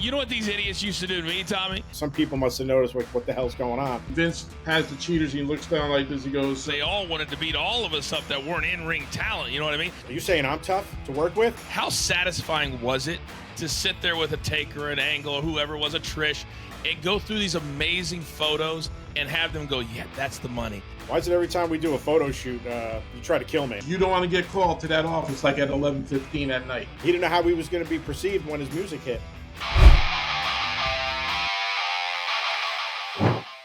You know what these idiots used to do to me, Tommy? Some people must have noticed what the hell's going on. Vince has the cheaters. He looks down like this. He goes, They all wanted to beat all of us up that weren't in-ring talent. You know what I mean? Are you saying I'm tough to work with? How satisfying was it to sit there with a Taker, an Angle, or whoever was a Trish, and go through these amazing photos and have them go, yeah, that's the money. Why is it every time we do a photo shoot, you try to kill me? you don't want to get called to that office like at 11:15 at night. He didn't know how he was going to be perceived when his music hit.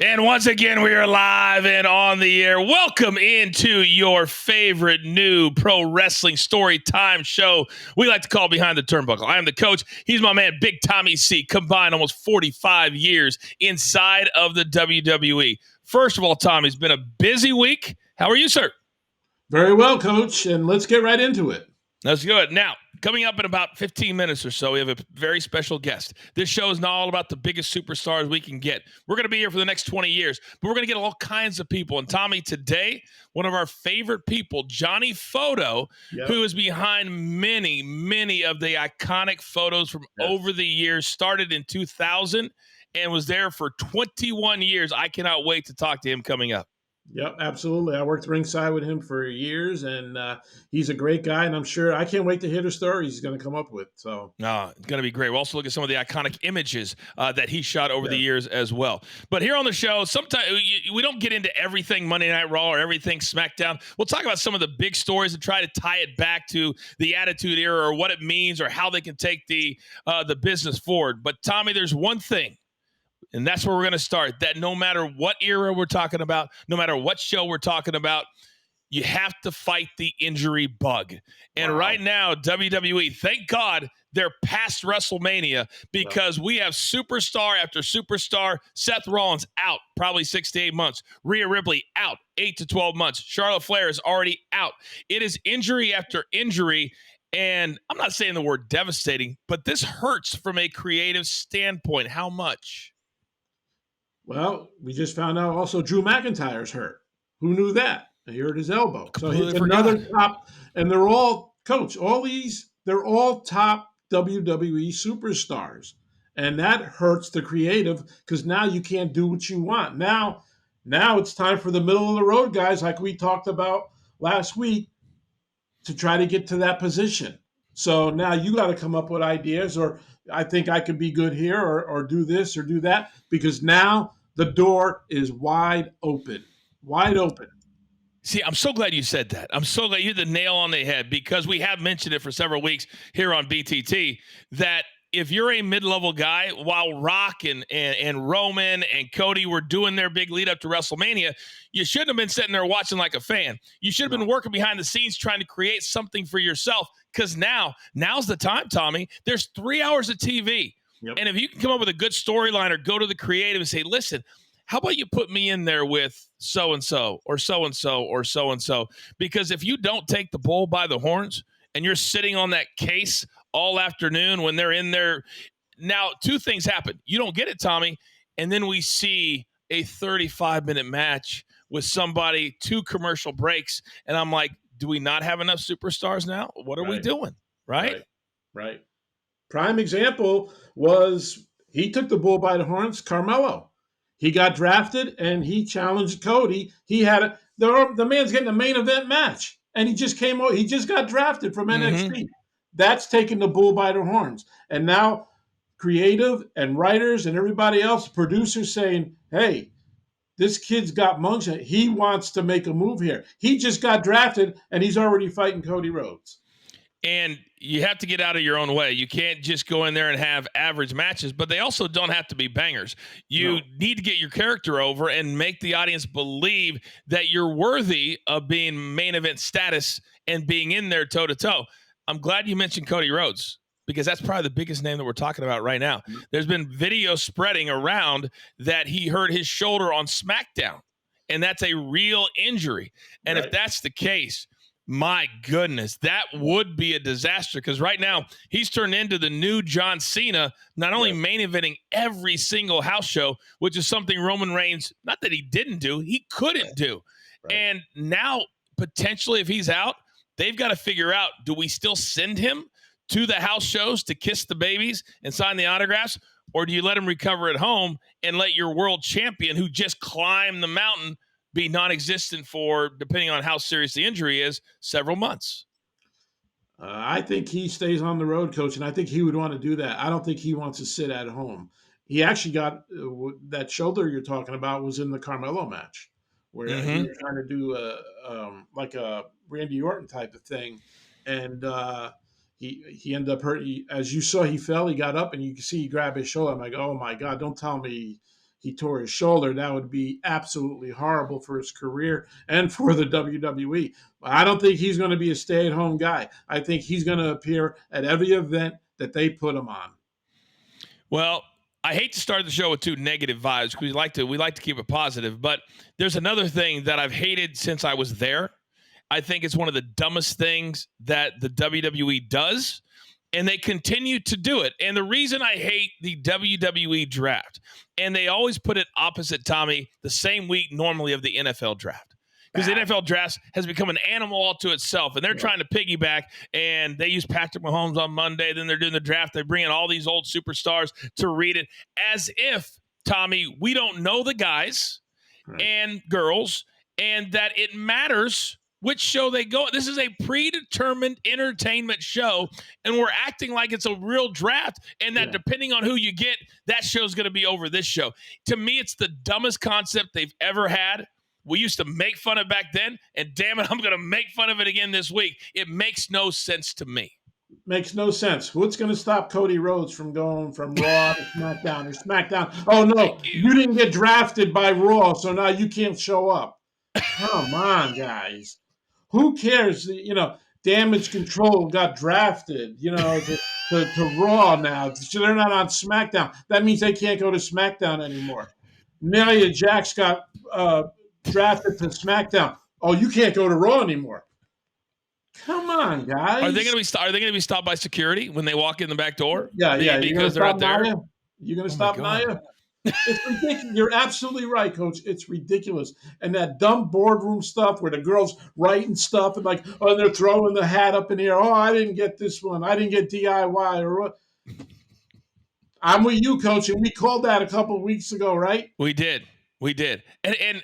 And once again, we are live and on the air. Welcome into your favorite new pro wrestling story time show we like to call Behind the Turnbuckle. I am the coach. He's my man, Big Tommy C, combined almost 45 years inside of the WWE. First of all, Tommy, it's been a busy week. How are you, sir? Very well, Coach, and let's get right into it. Let's go. Now, coming up in about 15 minutes or so, we have a very special guest. This show is not all about the biggest superstars we can get. We're going to be here for the next 20 years, but we're going to get all kinds of people. And Tommy, today, one of our favorite people, Johnny Photo, who is behind many of the iconic photos from over the years, started in 2000 and was there for 21 years. I cannot wait to talk to him coming up. Yep, absolutely. I worked ringside with him for years, and he's a great guy, and I'm sure I can't wait to hear the stories he's going to come up with. So, it's going to be great. We'll also look at some of the iconic images that he shot over the years as well. But here on the show, sometimes we don't get into everything Monday Night Raw or everything SmackDown. We'll talk about some of the big stories and try to tie it back to the Attitude Era or what it means or how they can take the business forward. But, Tommy, there's one thing. And that's where we're going to start, that no matter what era we're talking about, no matter what show we're talking about, you have to fight the injury bug. And right now, WWE, thank God they're past WrestleMania because we have superstar after superstar. Seth Rollins out, probably 6 to 8 months. Rhea Ripley out, 8 to 12 months. Charlotte Flair is already out. It is injury after injury. And I'm not saying the word devastating, but this hurts from a creative standpoint. How much? Well, we just found out also Drew McIntyre's hurt. Who knew that? He hurt his elbow. Completely so he's another top, and they're all, Coach, they're all top WWE superstars. And that hurts the creative because now you can't do what you want. Now it's time for the middle of the road guys, like we talked about last week, to try to get to that position. So now you got to come up with ideas, or I think I could be good here, or do this or do that, because now the door is wide open. Wide open. See, I'm so glad you said that. I'm so glad you hit the nail on the head, because we have mentioned it for several weeks here on BTT that if you're a mid-level guy, while Rock and Roman and Cody were doing their big lead up to WrestleMania, you shouldn't have been sitting there watching like a fan. You should have been working behind the scenes trying to create something for yourself, because now's the time, Tommy. There's 3 hours of TV. Yep. And if you can come up with a good storyline or go to the creative and say, listen, how about you put me in there with so-and-so or so-and-so or so-and-so? Because if you don't take the bull by the horns and you're sitting on that case all afternoon when they're in there. Now, two things happen. You don't get it, Tommy, and then we see a 35-minute match with somebody, 2 commercial breaks, and I'm like, do we not have enough superstars now? What are we doing? Right. Prime example was he took the bull by the horns, Carmelo. He got drafted, and he challenged Cody. He had the man's getting a main event match, and he just came over. He just got drafted from NXT. That's taking the bull by the horns. And now creative and writers and everybody else, producers saying, hey, this kid's got motion. He wants to make a move here. He just got drafted, and he's already fighting Cody Rhodes. And you have to get out of your own way. You can't just go in there and have average matches, but they also don't have to be bangers. You need to get your character over and make the audience believe that you're worthy of being main event status and being in there toe-to-toe. I'm glad you mentioned Cody Rhodes, because that's probably the biggest name that we're talking about right now. There's been video spreading around that he hurt his shoulder on SmackDown, and that's a real injury. And if that's the case, my goodness, that would be a disaster, because right now he's turned into the new John Cena, not only main eventing every single house show, which is something Roman Reigns, not that he didn't do, he couldn't do. And now potentially if he's out, they've got to figure out, do we still send him to the house shows to kiss the babies and sign the autographs? Or do you let him recover at home and let your world champion who just climbed the mountain be non-existent for, depending on how serious the injury is, several months? I think he stays on the road, Coach, and I think he would want to do that. I don't think he wants to sit at home. He actually got that shoulder you're talking about was in the Carmelo match, where he was trying to do like a Randy Orton type of thing, and he ended up hurt. As you saw, he fell. He got up, and you can see he grabbed his shoulder. I'm like, oh my God! Don't tell me he tore his shoulder. That would be absolutely horrible for his career and for the WWE. I don't think he's going to be a stay-at-home guy. I think he's going to appear at every event that they put him on. Well, I hate to start the show with two negative vibes because we like to keep it positive, but there's another thing that I've hated since I was there. I think it's one of the dumbest things that the WWE does, and they continue to do it. And the reason I hate the WWE draft, and they always put it opposite, Tommy, the same week normally of the NFL draft. Because the NFL draft has become an animal all to itself, and they're trying to piggyback, and they use Patrick Mahomes on Monday, then they're doing the draft. They bring in all these old superstars to read it as if, Tommy, we don't know the guys and girls, and that it matters which show they go. This is a predetermined entertainment show, and we're acting like it's a real draft, and that depending on who you get, that show's going to be over this show. To me, it's the dumbest concept they've ever had. We used to make fun of back then, and damn it, I'm going to make fun of it again this week. It makes no sense to me. Makes no sense. What's going to stop Cody Rhodes from going from Raw to SmackDown or SmackDown? Oh, no, you didn't get drafted by Raw, so now you can't show up. Come on, guys. Who cares? Damage Control got drafted, to Raw now. So they're not on SmackDown. That means they can't go to SmackDown anymore. Nia Jax got drafted to SmackDown. Oh, you can't go to Raw anymore. Come on, guys. Are they going to be stopped by security when they walk in the back door? Yeah. Because they're out there. You're going to stop Nia? It's ridiculous. You're absolutely right, Coach. It's ridiculous. And that dumb boardroom stuff where the girls writing stuff and they're throwing the hat up in the air. Oh, I didn't get this one. I didn't get DIY or what. I'm with you, Coach, and we called that a couple of weeks ago, right? We did. And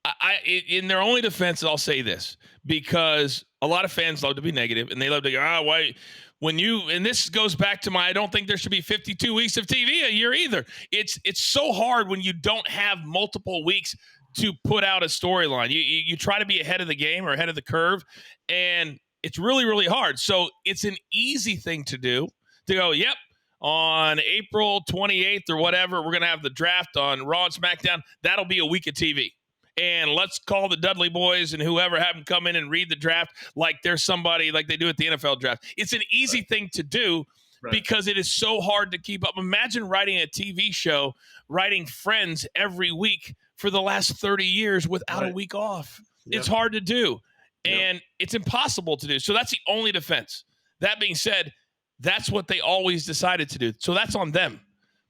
I in their only defense, I'll say this, because a lot of fans love to be negative and they love to go, why? And this goes back to I don't think there should be 52 weeks of TV a year either. It's so hard when you don't have multiple weeks to put out a storyline. You try to be ahead of the game or ahead of the curve, and it's really, really hard. So it's an easy thing to do to go, yep, on April 28th or whatever, we're going to have the draft on Raw and SmackDown. That'll be a week of TV. And let's call the Dudley boys and whoever, have them come in and read the draft like there's somebody like they do at the NFL draft. It's an easy thing to do because it is so hard to keep up. Imagine writing a TV show, writing Friends every week for the last 30 years without a week off. Yep. It's hard to do, and it's impossible to do. So that's the only defense. That being said, that's what they always decided to do. So that's on them.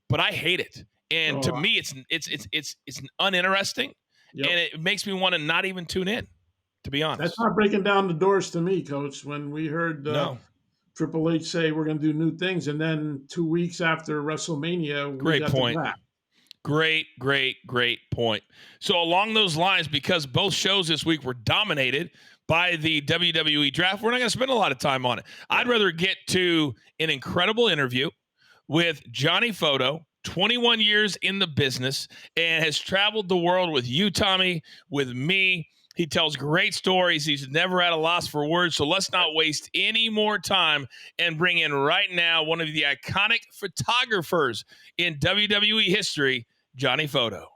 But I hate it. And to me, it's uninteresting. Yep. And it makes me want to not even tune in, to be honest. That's not breaking down the doors to me, Coach. When we heard Triple H say we're going to do new things, and then 2 weeks after WrestleMania, great point. Great point. So along those lines, because both shows this week were dominated by the WWE Draft, we're not going to spend a lot of time on it. I'd rather get to an incredible interview with Johnny Photo, 21 years in the business, and has traveled the world with you, Tommy, with me. He tells great stories. He's never at a loss for words. So let's not waste any more time and bring in right now one of the iconic photographers in WWE history, Johnny Photo.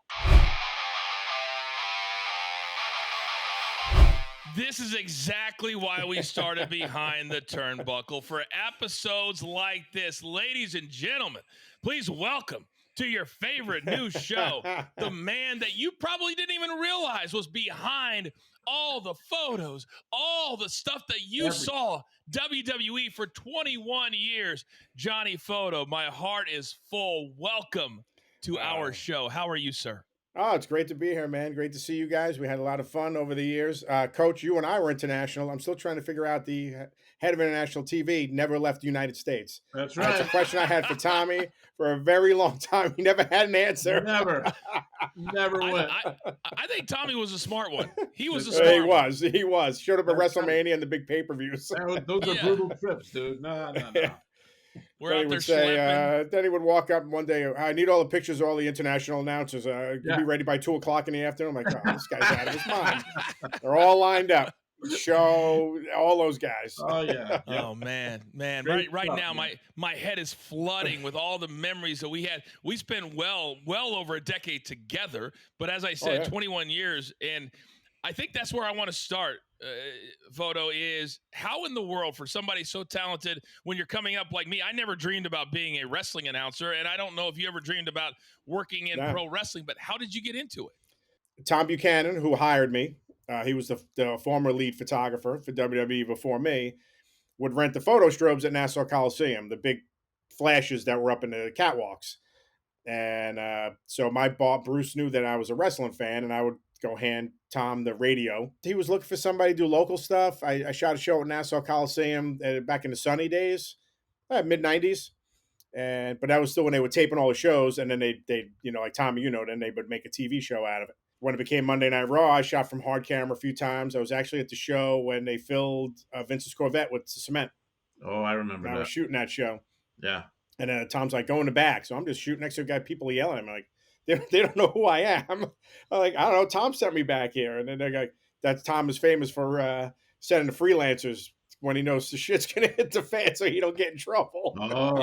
This is exactly why we started Behind the Turnbuckle, for episodes like this. Ladies and gentlemen, please welcome to your favorite new show, the man that you probably didn't even realize was behind all the photos, all the stuff that you saw WWE for 21 years, Johnny Photo. My heart is full. Welcome to our show. How are you, sir? Oh, it's great to be here, man. Great to see you guys. We had a lot of fun over the years. Coach, you and I were international. I'm still trying to figure out the head of international TV never left the United States. That's It's a right. question I had for Tommy for a very long time. He never had an answer. Never, never I, went. I think Tommy was a smart one. He was a He smart He one. was. He was. Showed up at That's right. WrestleMania and the big pay-per-views. Those are Yeah. brutal trips, dude. No. We're Then he out there would say, schlepping. then he would walk up one day, I need all the pictures of all the international announcers. You'll Yeah. be ready by 2:00 in the afternoon. I'm like, oh, this guy's out of his mind. They're all lined up. Show, all those guys. Oh yeah. Oh man. Great Right stuff, now man. my head is flooding with all the memories that we had. We spent well over a decade together, but as I said, yeah. 21 years, and I think that's where I want to start. Voto, is how in the world for somebody so talented, when you're coming up like me, I never dreamed about being a wrestling announcer, and I don't know if you ever dreamed about working in pro wrestling, but how did you get into it? Tom Buchanan, who hired me, he was the former lead photographer for WWE before me, would rent the photo strobes at Nassau Coliseum, the big flashes that were up in the catwalks. And so my boss, Bruce, knew that I was a wrestling fan, and I would go hand Tom the radio. He was looking for somebody to do local stuff. I shot a show at Nassau Coliseum back in the sunny days, mid-90s. But that was still when they were taping all the shows, and then they like Tommy, then they would make a TV show out of it. When it became Monday Night Raw, I shot from hard camera a few times. I was actually at the show when they filled Vince's Corvette with cement. Oh, I remember I that. was shooting that show. Yeah. And Tom's like, go in the back. So I'm just shooting next to a guy, people yelling at me. Like, they don't know who I am. I'm like, I don't know. Tom sent me back here. And then they're like, that Tom is famous for sending the freelancers when he knows the shit's going to hit the fan so he don't get in trouble. Oh.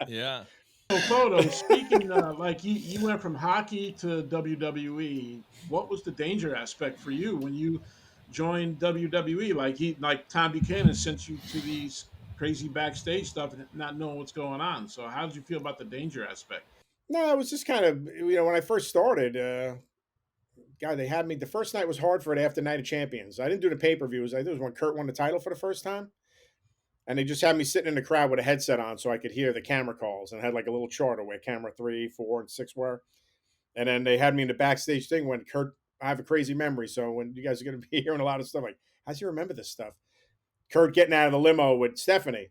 Yeah. So, Photo, speaking like you went from hockey to WWE, what was the danger aspect for you when you joined WWE? Like Tom Buchanan sent you to these crazy backstage stuff and not knowing what's going on. So how did you feel about the danger aspect? No, it was just kind of, when I first started, God, they had me. The first night was hard for it after Night of Champions. I didn't do the pay-per-views. I think it was when Kurt won the title for the first time. And they just had me sitting in the crowd with a headset on so I could hear the camera calls, and had like a little chart of where camera 3, 4, and 6 were. And then they had me in the backstage thing when Kurt, I have a crazy memory. So when you guys are going to be hearing a lot of stuff, like, how do you remember this stuff? Kurt getting out of the limo with Stephanie,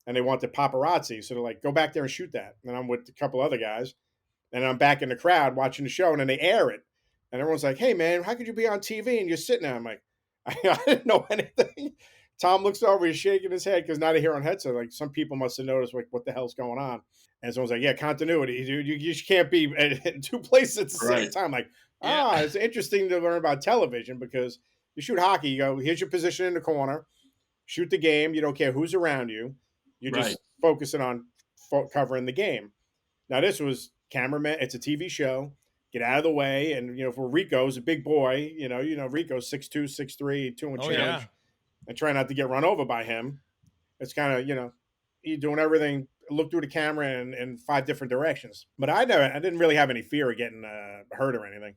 and they want the paparazzi. So they're like, go back there and shoot that. And I'm with a couple other guys, and I'm back in the crowd watching the show, and then they air it. And everyone's like, hey, man, how could you be on TV and you're sitting there? I'm like, I didn't know anything. Tom looks over, he's shaking his head because now they hear on headset. Like, some people must have noticed, like, what the hell's going on? And someone's like, yeah, continuity. Dude, you can't be in two places at the same time. Like, it's interesting to learn about television because you shoot hockey, you go, here's your position in the corner, shoot the game. You don't care who's around you. You're just focusing on covering the game. Now, this was cameraman. It's a TV show. Get out of the way. And, for Rico's a big boy, Rico's 6'2", 6'3", 2 and change. And try not to get run over by him. It's kind of, you're doing everything, look through the camera in 5 different directions. But I didn't really have any fear of getting hurt or anything.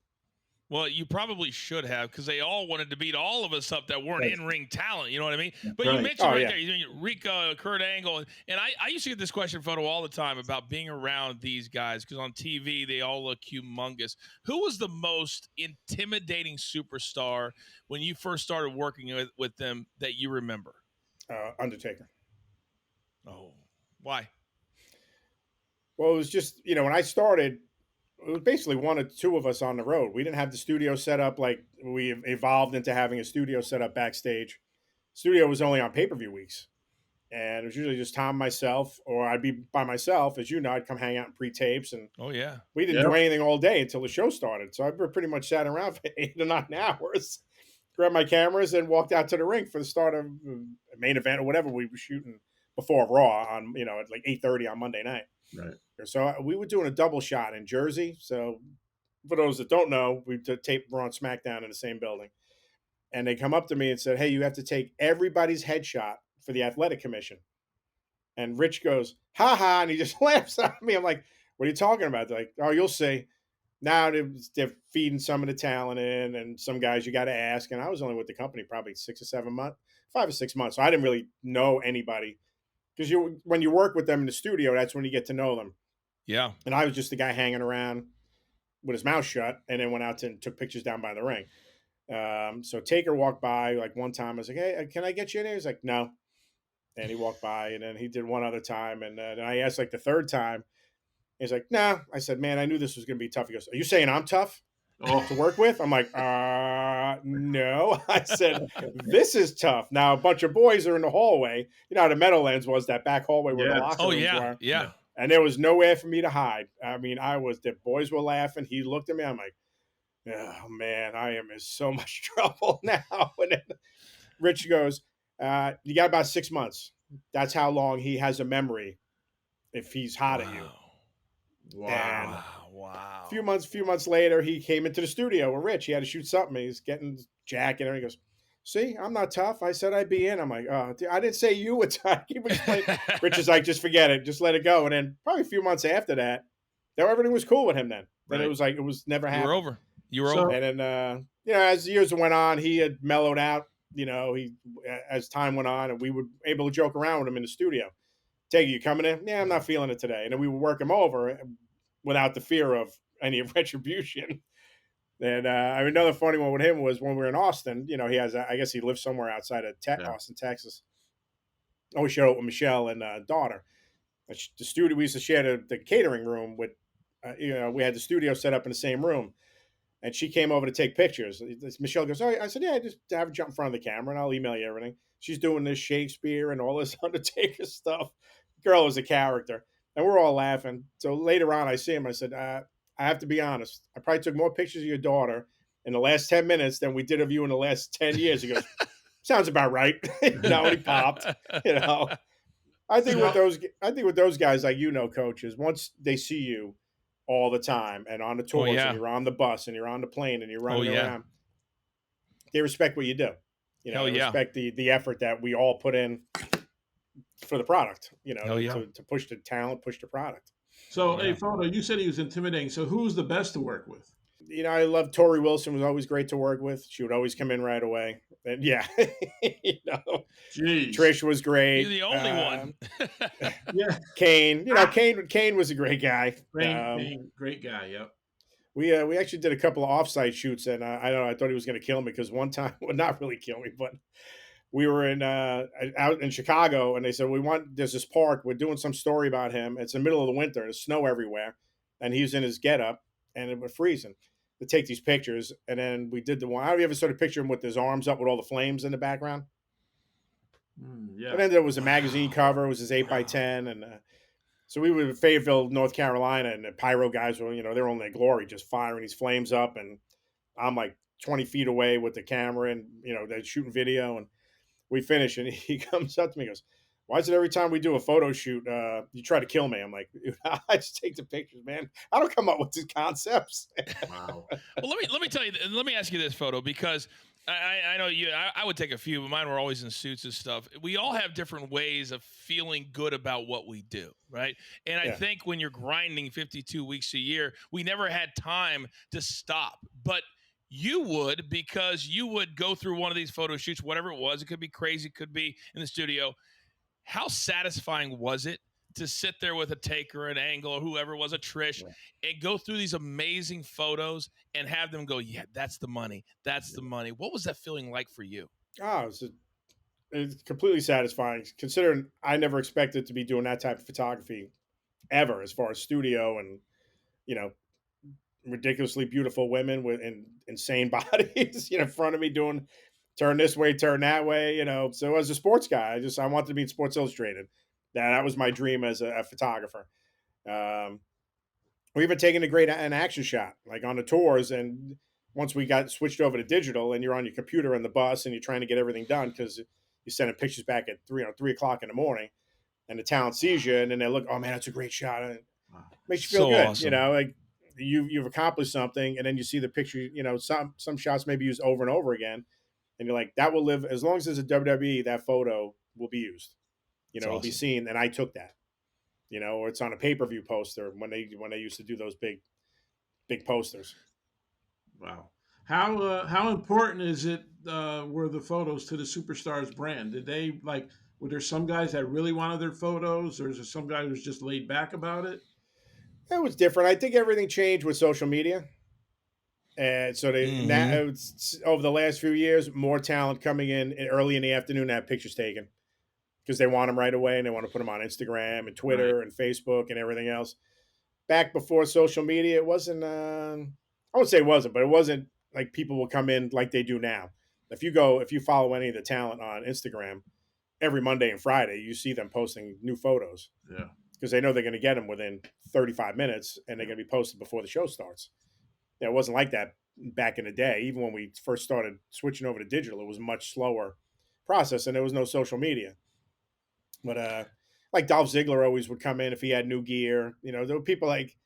Well, you probably should have, because they all wanted to beat all of us up that weren't in-ring talent. You know what I mean? But you mentioned there, Rico, Kurt Angle. And I used to get this question, Photo, all the time about being around these guys, because on TV, they all look humongous. Who was the most intimidating superstar when you first started working with them that you remember? Undertaker. Oh, why? Well, it was just, when I started, it was basically 1 or 2 of us on the road. We didn't have the studio set up. Like, we evolved into having a studio set up backstage. Studio was only on pay-per-view weeks. And it was usually just Tom, myself, or I'd be by myself. As you know, I'd come hang out in pre-tapes. And we didn't do anything all day until the show started. So I pretty much sat around for 8 to 9 hours, grabbed my cameras, and walked out to the ring for the start of a main event or whatever we were shooting before Raw on, at like 8:30 on Monday night. Right. So we were doing a double shot in Jersey. So for those that don't know, we taped Raw and SmackDown in the same building. And they come up to me and said, hey, you have to take everybody's headshot for the athletic commission. And Rich goes, ha ha, and he just laughs at me. I'm like, what are you talking about? They're like, oh, you'll see. Now they're feeding some of the talent in, and some guys you got to ask. And I was only with the company probably 6 or 7 months, 5 or 6 months. So I didn't really know anybody. Because when you work with them in the studio, that's when you get to know them. Yeah. And I was just the guy hanging around, with his mouth shut, and then went out and took pictures down by the ring. So Taker walked by like one time. I was like, "Hey, can I get you in here?" He's like, "No." And he walked by, and then he did one other time, and then I asked like the third time. He's like, "Nah." I said, "Man, I knew this was going to be tough." He goes, "Are you saying I'm tough to work with?" I'm like, no. I said, "This is tough." Now a bunch of boys are in the hallway. You know how the Meadowlands was, that back hallway where the locker rooms were. Yeah. And there was nowhere for me to hide. I mean, the boys were laughing. He looked at me. I'm like, "Oh man, I am in so much trouble now." And then Rich goes, "You got about 6 months. That's how long he has a memory if he's hot at you." Wow. Wow. A few months later, he came into the studio with Rich. He had to shoot something. He's getting his jacket, and he goes, "See, I'm not tough. I said I'd be in." I'm like, "Oh, I didn't say you were tough." Rich is like, "Just forget it. Just let it go." And then probably a few months after that, everything was cool with him then. Then it was like, it was never happened. You were over. And then, as years went on, he had mellowed out. As time went on, and we were able to joke around with him in the studio. "Take you coming in?" "Yeah, I'm not feeling it today." And then we would work him over without the fear of any retribution. And another funny one with him was when we were in Austin. He has, I guess he lives somewhere outside of Austin, Texas. Always showed up with Michelle and daughter. The studio, we used to share the catering room with, we had the studio set up in the same room. And she came over to take pictures. Michelle goes, "Oh," I said, "Yeah, just have her jump in front of the camera and I'll email you everything." She's doing this Shakespeare and all this Undertaker stuff. Girl is a character. And we're all laughing. So later on, I see him. I said, "I have to be honest. I probably took more pictures of your daughter in the last 10 minutes than we did of you in the last 10 years. He goes, "Sounds about right." And he popped. I think with those guys, like, coaches, once they see you all the time and on the tours and you're on the bus and you're on the plane and you're running around, they respect what you do. They respect the effort that we all put in for the product, to push the talent, push the product. So, hey, Photo, you said he was intimidating. So who's the best to work with? I love Tori Wilson, was always great to work with. She would always come in right away. And Trish was great. You're the only one. Yeah. Kane, Kane was a great guy. Kane, great guy. Yep. We actually did a couple of offsite shoots, and I thought he was going to kill me because one time, well, not really kill me, but we were out in Chicago, and they said, there's this park, we're doing some story about him. It's the middle of the winter, there's snow everywhere, and he was in his getup, and it was freezing. To take these pictures, and then we did the one. I ever sort of picture him with his arms up with all the flames in the background. Yeah. And then there was a magazine cover. It was his 8x10, and so we were in Fayetteville, North Carolina, and the pyro guys were, they're on their glory, just firing these flames up, and I'm like 20 feet away with the camera, and they're shooting video, and we finish, and he comes up to me and goes, "Why is it every time we do a photo shoot, you try to kill me?" I'm like, "I just take the pictures, man. I don't come up with these concepts." Wow. Well, let me tell you. Let me ask you this, Photo, because I know you. I would take a few, but mine were always in suits and stuff. We all have different ways of feeling good about what we do, right? And I think when you're grinding 52 weeks a year, we never had time to stop, but you would, because you would go through one of these photo shoots, whatever it was. It could be crazy, it could be in the studio. How satisfying was it to sit there with a Taker, an Angle, or whoever was, a Trish, and go through these amazing photos and have them go, "Yeah, that's the money. That's the money." What was that feeling like for you? Oh, it's completely satisfying, considering I never expected to be doing that type of photography ever, as far as studio and, ridiculously beautiful women with insane bodies, in front of me doing turn this way, turn that way, So as a sports guy, I wanted to be in Sports Illustrated. That was my dream as a photographer. We even taken an action shot, like on the tours, and once we got switched over to digital, and you're on your computer in the bus, and you're trying to get everything done because you're sending pictures back at 3:00 in the morning, and the talent sees you, and then they look, "Oh man, that's a great shot." And it makes you feel good, awesome. like you've accomplished something, and then you see the picture. Some shots may be used over and over again. And you're like, that will live as long as there's a WWE. That photo will be used. It'll be seen. And I took that. Or it's on a pay-per-view poster when they used to do those big posters. Wow. How important is it? Were the photos to the Superstars brand? Did they were there some guys that really wanted their photos, or is there some guy who's just laid back about it? It was different. I think everything changed with social media. And so they now Mhm. over the last few years, more talent coming in early in the afternoon to have pictures taken because they want them right away and they want to put them on Instagram and Right. Twitter and Facebook and everything else. Back before social media, it wasn't. I would say it wasn't, but it wasn't like people will come in like they do now. If you follow any of the talent on Instagram, every Monday and Friday, you see them posting new photos Yeah. because they know they're going to get them within 35 minutes and they're Yeah. going to be posted before the show starts. It wasn't like that back in the day. Even when we first started switching over to digital, it was a much slower process and there was no social media. But like Dolph Ziggler always would come in if he had new gear. There were people like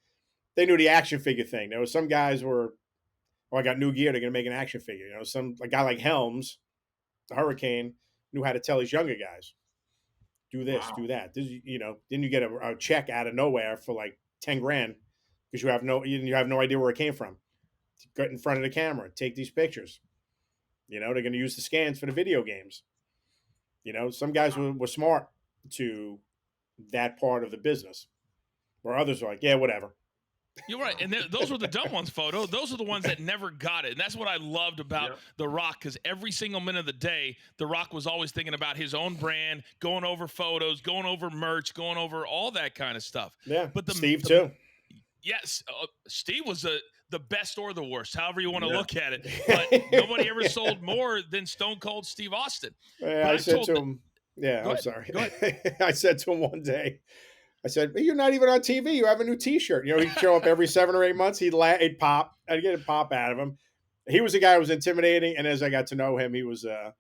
they knew the action figure thing. There was some guys were, oh, I got new gear. They're gonna make an action figure. A guy like Helms, the Hurricane, knew how to tell his younger guys, do this, do Wow. that. Then you get a check out of nowhere for like 10 grand because you have no idea where it came from. Get in front of the camera, take these pictures. They're going to use the scans for the video games. Some guys were smart to that part of the business, where others are like, yeah, whatever. You're right. And those were the dumb ones, photo. Those are the ones that never got it. And that's what I loved about Yep. The Rock, because every single minute of the day, The Rock was always thinking about his own brand, going over photos, going over merch, going over all that kind of stuff. Yeah, But Steve too. yes, Steve was the best or the worst, however you want to Yeah. look at it. But nobody ever sold more than Stone Cold Steve Austin. Yeah, But I I've said told to him, yeah, Go I'm ahead. sorry. Go ahead. I said to him one day, I said, you're not even on TV. You have a new T-shirt. He'd show up every 7 or 8 months. He'd pop. I'd get a pop out of him. He was a guy who was intimidating, and as I got to know him, he was a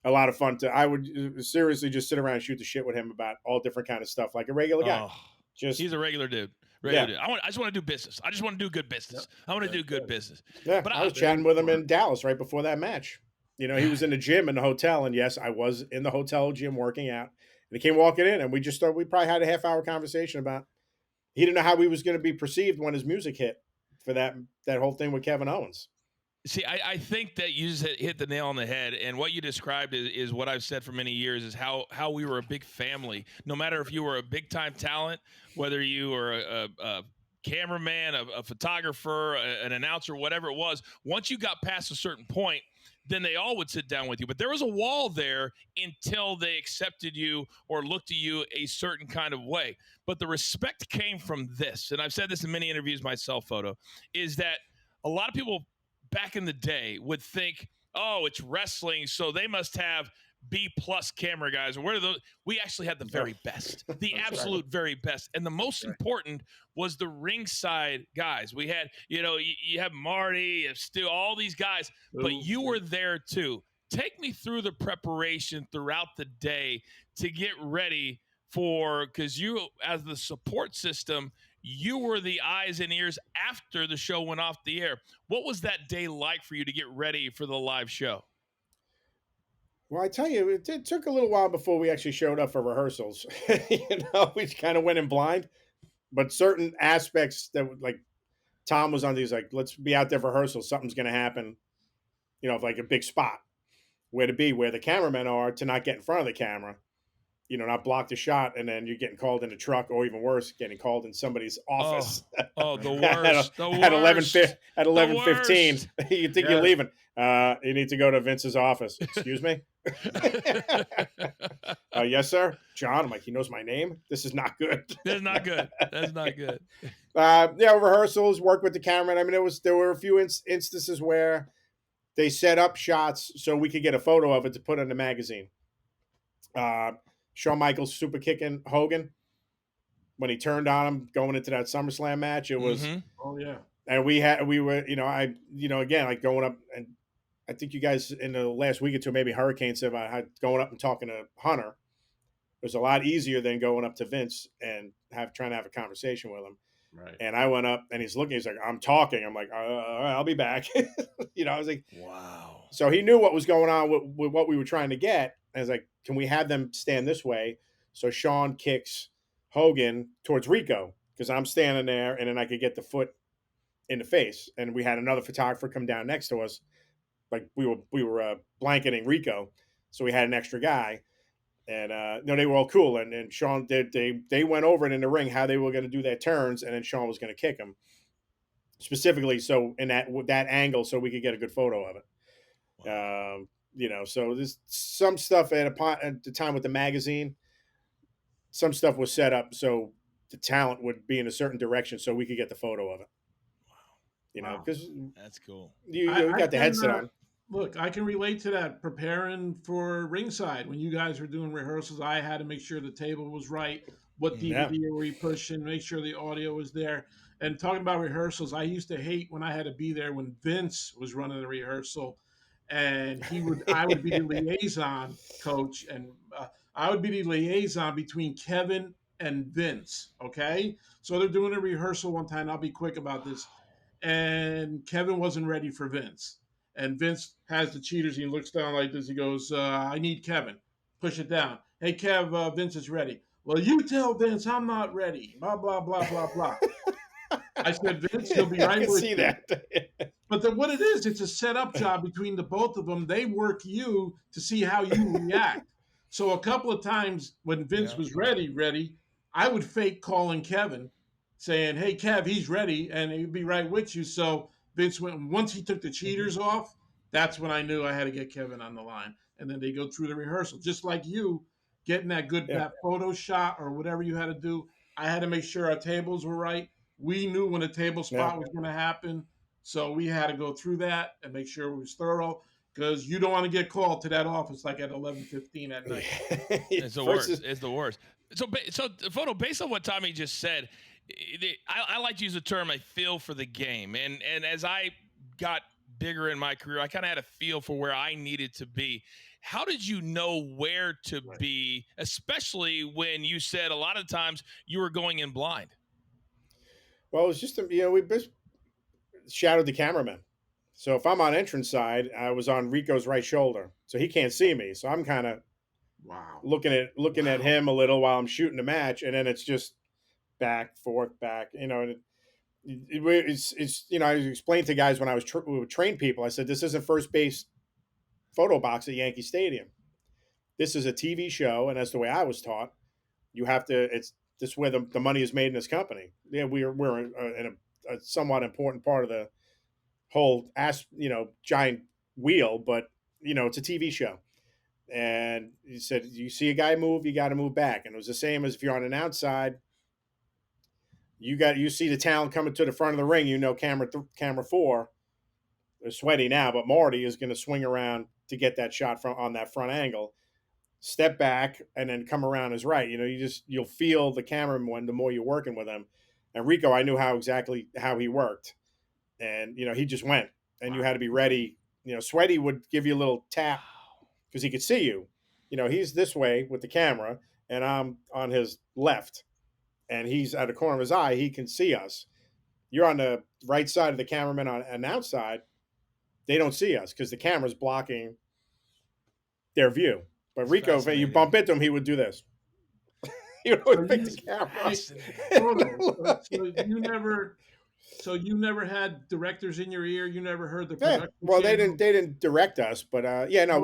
lot of fun. I would seriously just sit around and shoot the shit with him about all different kind of stuff, like a regular guy. Oh, Just he's a regular dude. Yeah. Dude. I just want to do business. I just want to do good business. Yep. I want to That's do good good. business. Yeah, But I was very chatting with him smart. in Dallas right before that match. He was in the gym in the hotel, and yes, I was in the hotel gym working out. And he came walking in, and we probably had a half-hour conversation about he didn't know how he was going to be perceived when his music hit for that whole thing with Kevin Owens. See, I think that you just hit the nail on the head, and what you described is what I've said for many years is how we were a big family. No matter if you were a big time talent, whether you were a cameraman, a photographer, an announcer, whatever it was, once you got past a certain point, then they all would sit down with you. But there was a wall there until they accepted you or looked at you a certain kind of way. But the respect came from this, and I've said this in many interviews myself, Photo, is that a lot of people back in the day would think, oh, it's wrestling, so they must have B+ camera guys. Or where are those? We actually had the very best, the absolute very best. And the most important was the ringside guys. We had, you have Marty, you have Stu, all these guys, but you were there too. Take me through the preparation throughout the day to get ready because you, as the support system, you were the eyes and ears after the show went off the air. What was that day like for you to get ready for the live show? Well, I tell you, it took a little while before we actually showed up for rehearsals. We kind of went in blind, but certain aspects like Tom was on these, like, let's be out there for rehearsals. Something's going to happen, like a big spot, where to be, where the cameramen are, to not get in front of the camera, not block the shot, and then you're getting called in a truck, or even worse, getting called in somebody's office. Oh, the worst. At 11:15, worst. you think you're leaving. You need to go to Vince's office. Excuse me? Yes, sir. John, I'm like, he knows my name? This is not good. That's not good. That's not good. Rehearsals, work with the cameraman. I mean, there were a few instances where they set up shots so we could get a photo of it to put in the magazine. Shawn Michaels super kicking Hogan when he turned on him going into that SummerSlam match. It was, Oh yeah, and we were, again, like going up, and I think you guys in the last week or two, maybe Hurricane said about how going up and talking to Hunter was a lot easier than going up to Vince and trying to have a conversation with him. right. And I went up, and he's looking. He's like, "I'm talking." I'm like, "I'll be back." I was like, wow. So he knew what was going on with what we were trying to get. I was like, can we have them stand this way? So Shawn kicks Hogan towards Rico because I'm standing there, and then I could get the foot in the face. And we had another photographer come down next to us, like we were blanketing Rico, so we had an extra guy. And no, they were all cool. And Sean they went over it in the ring how they were going to do their turns, and then Sean was going to kick him specifically so in that angle so we could get a good photo of it. Wow. So there's some stuff at the time with the magazine. Some stuff was set up so the talent would be in a certain direction so we could get the photo of it. Wow. Because That's cool. you I got the can, headset on. Look, I can relate to that. Preparing for ringside, when you guys were doing rehearsals, I had to make sure the table was right. What Yeah. DVD were we pushing? Make sure the audio was there. And talking about rehearsals, I used to hate when I had to be there when Vince was running the rehearsal, and I would be the liaison coach, and I would be the liaison between Kevin and Vince. Okay, so they're doing a rehearsal one time. I'll be quick about this, and Kevin wasn't ready for Vince. And Vince has the cheaters. He looks down like this. He goes, I need Kevin. Push it down. Hey, Kev, Vince is ready. Well, you tell Vince I'm not ready. Blah, blah, blah, blah, blah. I said, Vince, he'll be I right can with see you. that. But what it is, it's a setup job between the both of them. They work you to see how you react. So a couple of times when Vince was ready, I would fake calling Kevin saying, hey, Kev, he's ready, and he'd be right with you. So Vince went, once he took the cheaters off, that's when I knew I had to get Kevin on the line. And then they go through the rehearsal. Just like you, getting that photo shot or whatever you had to do, I had to make sure our tables were right. We knew when a table spot was going to happen. So we had to go through that and make sure it was thorough, because you don't want to get called to that office like at 11:15 at night. It's the worst. It's the worst. So photo, based on what Tommy just said, I like to use the term "I feel for the game," and as I got bigger in my career, I kind of had a feel for where I needed to be. How did you know where to be, especially when you said a lot of times you were going in blind? Well, it was just we shadowed the cameraman. So if I'm on entrance side, I was on Rico's right shoulder, so he can't see me. So I'm kind of looking at him a little while I'm shooting the match, and then it's just back, forth, back. And it's I explained to guys when I was we would train people. I said, this isn't first base photo box at Yankee Stadium. This is a TV show, and that's the way I was taught. You have to. It's this where the money is made in this company. Yeah, we're in a somewhat important part of the whole giant wheel, but it's a TV show. And he said, you see a guy move, you got to move back. And it was the same as if you're on an outside, you see the talent coming to the front of the ring, camera 4, they're sweaty now, but Marty is going to swing around to get that shot on that front angle, step back, and then come around his right. You'll feel the cameraman the more you're working with him. And Rico, I knew exactly how he worked. And, he just went, and you had to be ready. Sweaty would give you a little tap because he could see you. He's this way with the camera, and I'm on his left, and he's at the corner of his eye. He can see us. You're on the right side of the cameraman on an outside. They don't see us because the camera's blocking their view. But Rico, if you bump into him, he would do this. He would always pick the camera. So you never had directors in your ear. You never heard the production. Well, they didn't direct us, but we had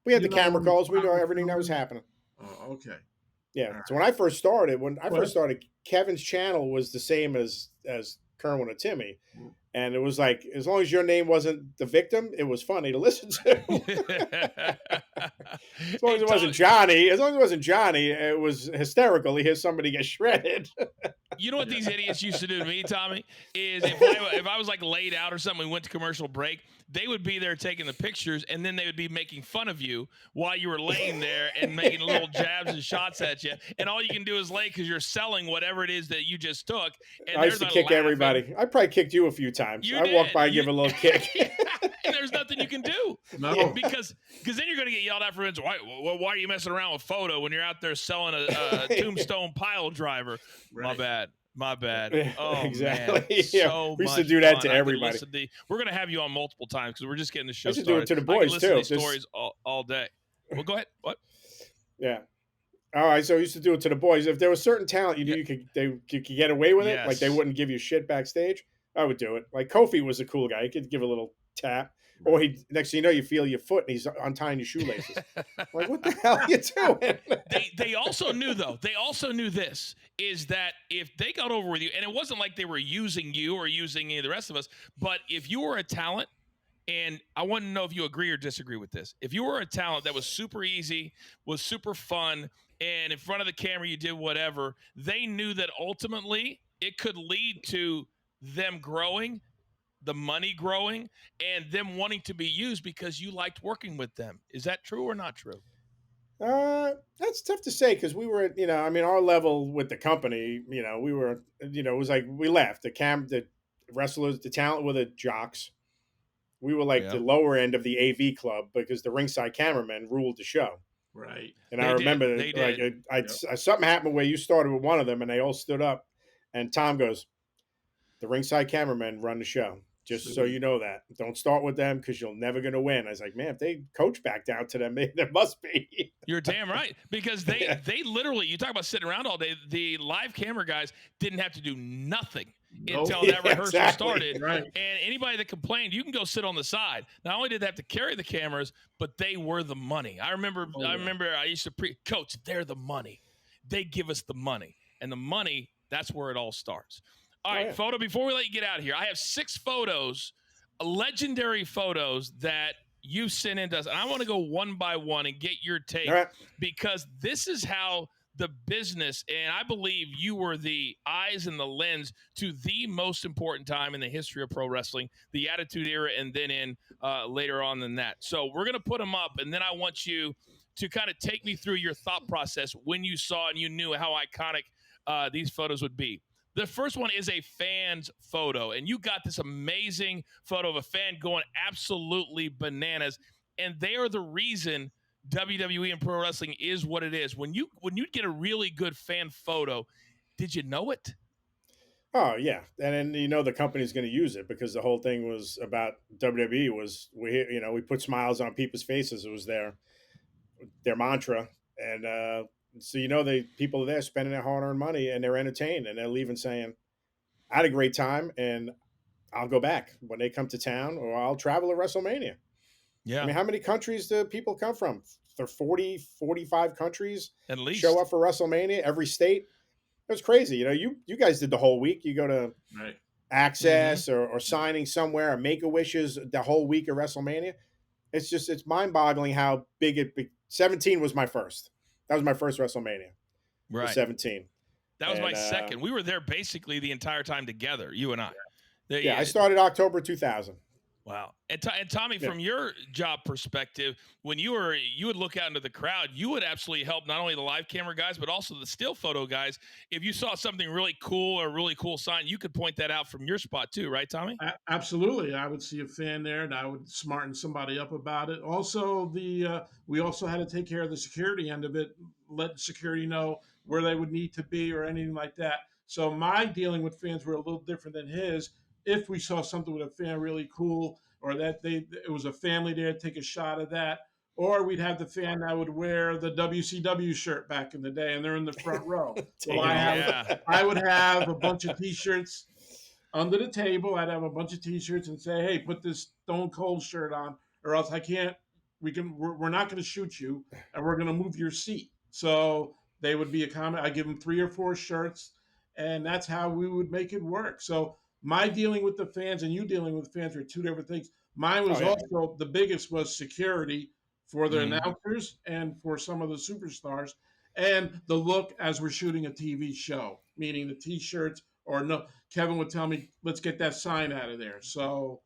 the camera calls. We know everything that was happening. Oh, okay. Yeah. So when I first started, Kevin's channel was the same as Kerwin or Timmy. And it was like, as long as your name wasn't the victim, it was funny to listen to. As long as it wasn't Johnny, it was hysterical to hear somebody get shredded. You know what these idiots used to do to me, Tommy? Is if I was like laid out or something, we went to commercial break, they would be there taking the pictures, and then they would be making fun of you while you were laying there and making little jabs and shots at you. And all you can do is lay because you're selling whatever it is that you just took. And I used to kick everybody. I probably kicked you a few times. I walked by and give a little kick. And there's nothing you can do. No. Because then you're going to get yelled at for instance, why are you messing around with photo when you're out there selling a tombstone pile driver? Right. My bad. Oh, exactly. Man. So we used to do that to everybody. We're going to have you on multiple times because we're just getting the show started. Do it to the boys, too. These stories all day. Well, go ahead. What? Yeah. All right. So I used to do it to the boys. If there was certain talent you could get away with it, like they wouldn't give you shit backstage, I would do it. Like Kofi was a cool guy. He could give a little tap. Or next thing you know, you feel your foot and he's untying your shoelaces. Like, what the hell are you doing? They also knew, though. They also knew this, is that if they got over with you, and it wasn't like they were using you or using any of the rest of us, but if you were a talent, and I want to know if you agree or disagree with this. If you were a talent that was super easy, was super fun, and in front of the camera you did whatever, they knew that ultimately it could lead to them growing, the money growing, and them wanting to be used because you liked working with them. Is that true or not true? That's tough to say because we were, I mean, our level with the company, we were, it was like we left the wrestlers, the talent were the jocks. We were like Yeah. the lower end of the AV club because the ringside cameramen ruled the show. Right. And They I did. remember They like did. something happened where you started with one of them and they all stood up and Tom goes, the ringside cameramen run the show. Just so you know that. Don't start with them because you're never going to win. I was like, man, if they coach back down to them, there must be. You're damn right. Because they literally, you talk about sitting around all day, the live camera guys didn't have to do nothing until that rehearsal started. Right. And anybody that complained, you can go sit on the side. Not only did they have to carry the cameras, but they were the money. I remember I used to coach, they're the money. They give us the money. And the money, that's where it all starts. All right, photo, before we let you get out of here, I have 6 photos, legendary photos that you sent in to us. And I want to go one by one and get your take because this is how the business, and I believe you were the eyes and the lens to the most important time in the history of pro wrestling, the Attitude Era, and then in later on than that. So we're going to put them up, and then I want you to kind of take me through your thought process when you saw and you knew how iconic these photos would be. The first one is a fan's photo, and you got this amazing photo of a fan going absolutely bananas, and they are the reason WWE and pro wrestling is what it is. When you get a really good fan photo, did you know it? Oh yeah, and then the company's going to use it because the whole thing was about WWE was we put smiles on people's faces. It was their mantra, and so the people are there spending their hard-earned money and they're entertained and they're leaving saying, "I had a great time and I'll go back when they come to town or I'll travel to WrestleMania." Yeah. I mean, how many countries do people come from? There 40, 45 countries at least show up for WrestleMania, every state. It was crazy. You guys did the whole week. You go to Access or signing somewhere or Make-A-Wishes the whole week of WrestleMania. It's mind-boggling how big 17 was my first. That was my first WrestleMania. Right. 17. That was my second. We were there basically the entire time together, you and I. Yeah, I started October 2000. Wow. And Tommy, from your job perspective, when you would look out into the crowd, you would absolutely help not only the live camera guys, but also the still photo guys. If you saw something really cool or a really cool sign, you could point that out from your spot too, right, Tommy? Absolutely. I would see a fan there and I would smarten somebody up about it. Also, we also had to take care of the security end of it, let security know where they would need to be or anything like that. So my dealing with fans were a little different than his. If we saw something with a fan really cool, or that it was a family there, take a shot of that, or we'd have the fan that would wear the WCW shirt back in the day, and they're in the front row. Well, I would have a bunch of T-shirts under the table. I'd have a bunch of T-shirts and say, "Hey, put this Stone Cold shirt on, or else I can't. We're not going to shoot you, and we're going to move your seat." So they would be a comment. I give them 3 or 4 shirts, and that's how we would make it work. So my dealing with the fans and you dealing with fans are 2 different things. Mine was also the biggest was security for the announcers and for some of the superstars, and the look as we're shooting a TV show, meaning the T-shirts or no. Kevin would tell me, "Let's get that sign out of there." So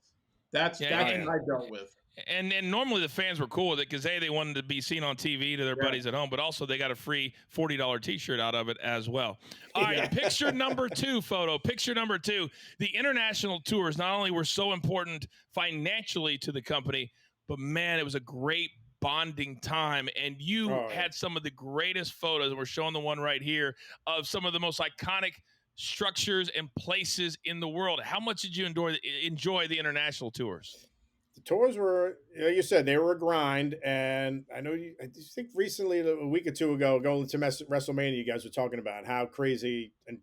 that's what I dealt with. And normally the fans were cool with it because they wanted to be seen on TV to their buddies at home, but also they got a free $40 T-shirt out of it as well. All right, picture number 2 photo. Picture number 2. The international tours not only were so important financially to the company, but man, it was a great bonding time. And you had some of the greatest photos. We're showing the one right here of some of the most iconic structures and places in the world. How much did you enjoy the international tours? The tours were, you said, they were a grind, and I think recently, a week or 2 ago, going to WrestleMania, you guys were talking about how crazy and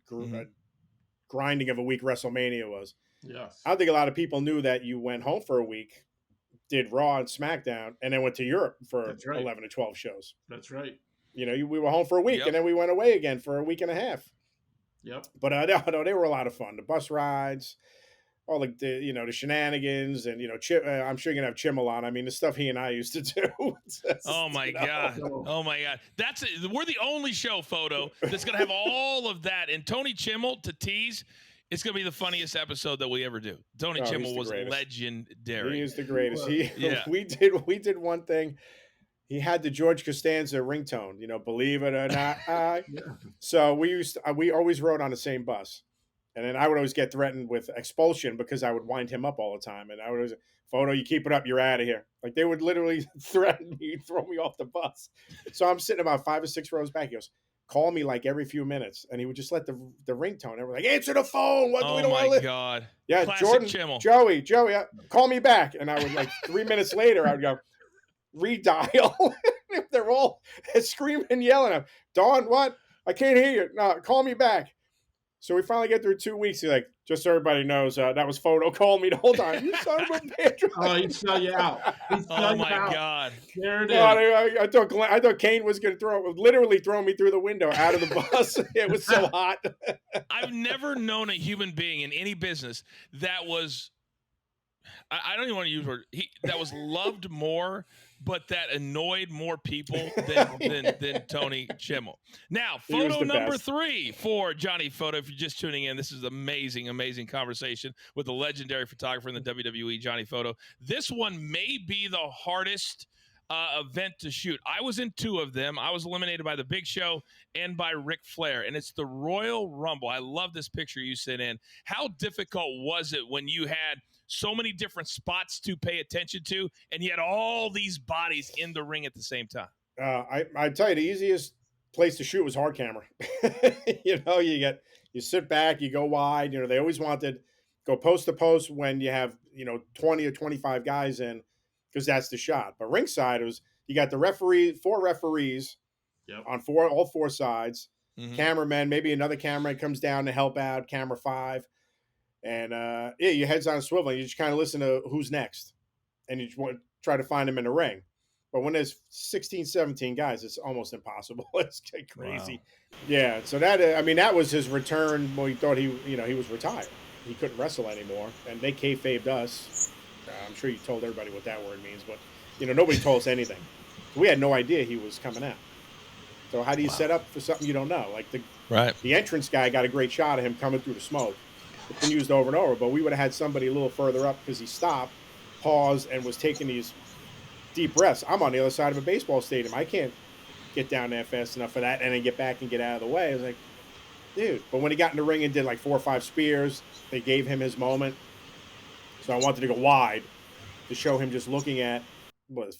grinding of a week WrestleMania was. Yes. I don't think a lot of people knew that you went home for a week, did Raw and SmackDown, and then went to Europe for That's right. 11 to 12 shows. That's right. You know, we were home for a week, Yep. and then we went away again for a week and a half. Yep. But no, they were a lot of fun. The bus rides, all the the shenanigans, and I'm sure you're gonna have Chimmel on. I mean, the stuff he and I used to do. Oh my God! Oh my God! We're the only show photo that's gonna have all of that. And Tony Chimmel to tease, it's gonna be the funniest episode that we ever do. Tony Chimmel was legendary. He is the greatest. Yeah. We did one thing. He had the George Costanza ringtone. Believe it or not. Yeah. So we always rode on the same bus. And then I would always get threatened with expulsion because I would wind him up all the time. And I would always, Photo, you keep it up, you're out of here. Like, they would literally threaten me, throw me off the bus. So I'm sitting about 5 or 6 rows back. He goes, call me like every few minutes. And he would just let the ringtone. And we're like, answer the phone. What do we don't want to Oh my God. Yeah, Classic Jordan, Chimmel. Joey, call me back. And I would, like, 3 minutes later, I would go, redial. They're all screaming and yelling. Dawn, what? I can't hear you. No, call me back. So we finally get through 2 weeks. He's like, just so everybody knows, that was Photo. Call me the whole time. You son of a bitch. Oh, he'd sell you out. Oh my God. There it is. I thought Kane was going to literally throw me through the window out of the bus. It was so hot. I've never known a human being in any business that was, I don't even want to use the word, that was loved more, but that annoyed more people than Tony Chimmel. Now, photo number best. 3 for Johnny Photo. If you're just tuning in, this is amazing, amazing conversation with the legendary photographer in the WWE, Johnny Photo. This one may be the hardest event to shoot. I was in 2 of them. I was eliminated by the Big Show and by Ric Flair, and it's the Royal Rumble. I love this picture you sent in. How difficult was it when you had so many different spots to pay attention to, and you had all these bodies in the ring at the same time? I tell you, the easiest place to shoot was hard camera. You sit back, you go wide. They always wanted go post to post when you have 20 or 25 guys in, because that's the shot. But ringside, you got the 4 referees on all 4 sides, cameramen, maybe another camera comes down to help out, camera 5. And your head's on a swivel. You just kind of listen to who's next. And you just want to try to find them in the ring. But when there's 16, 17 guys, it's almost impossible. It's crazy. Wow. Yeah. So that was his return when he thought he was retired. He couldn't wrestle anymore. And they kayfabed us. I'm sure you told everybody what that word means. But, nobody told us anything. We had no idea he was coming out. So how do you set up for something you don't know? Like the entrance guy got a great shot of him coming through the smoke. It's been used over and over, but we would have had somebody a little further up because he stopped, paused, and was taking these deep breaths. I'm on the other side of a baseball stadium. I can't get down there fast enough for that and then get back and get out of the way. I was like, dude. But when he got in the ring and did like 4 or 5 spears, they gave him his moment. So I wanted to go wide to show him just looking at,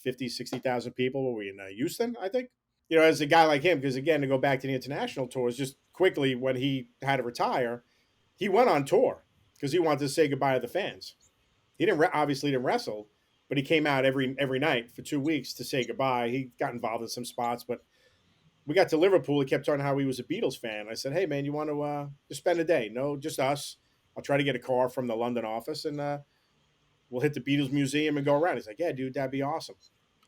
50, 60,000 people. Were we in Houston, I think? As a guy like him, because again, to go back to the international tours, just quickly when he had to retire, he went on tour because he wanted to say goodbye to the fans. He obviously didn't wrestle, but he came out every night for 2 weeks to say goodbye. He got involved in some spots, but we got to Liverpool. He kept talking how he was a Beatles fan. I said, hey, man, you want to just spend a day? No, just us. I'll try to get a car from the London office, and we'll hit the Beatles Museum and go around. He's like, yeah, dude, that'd be awesome.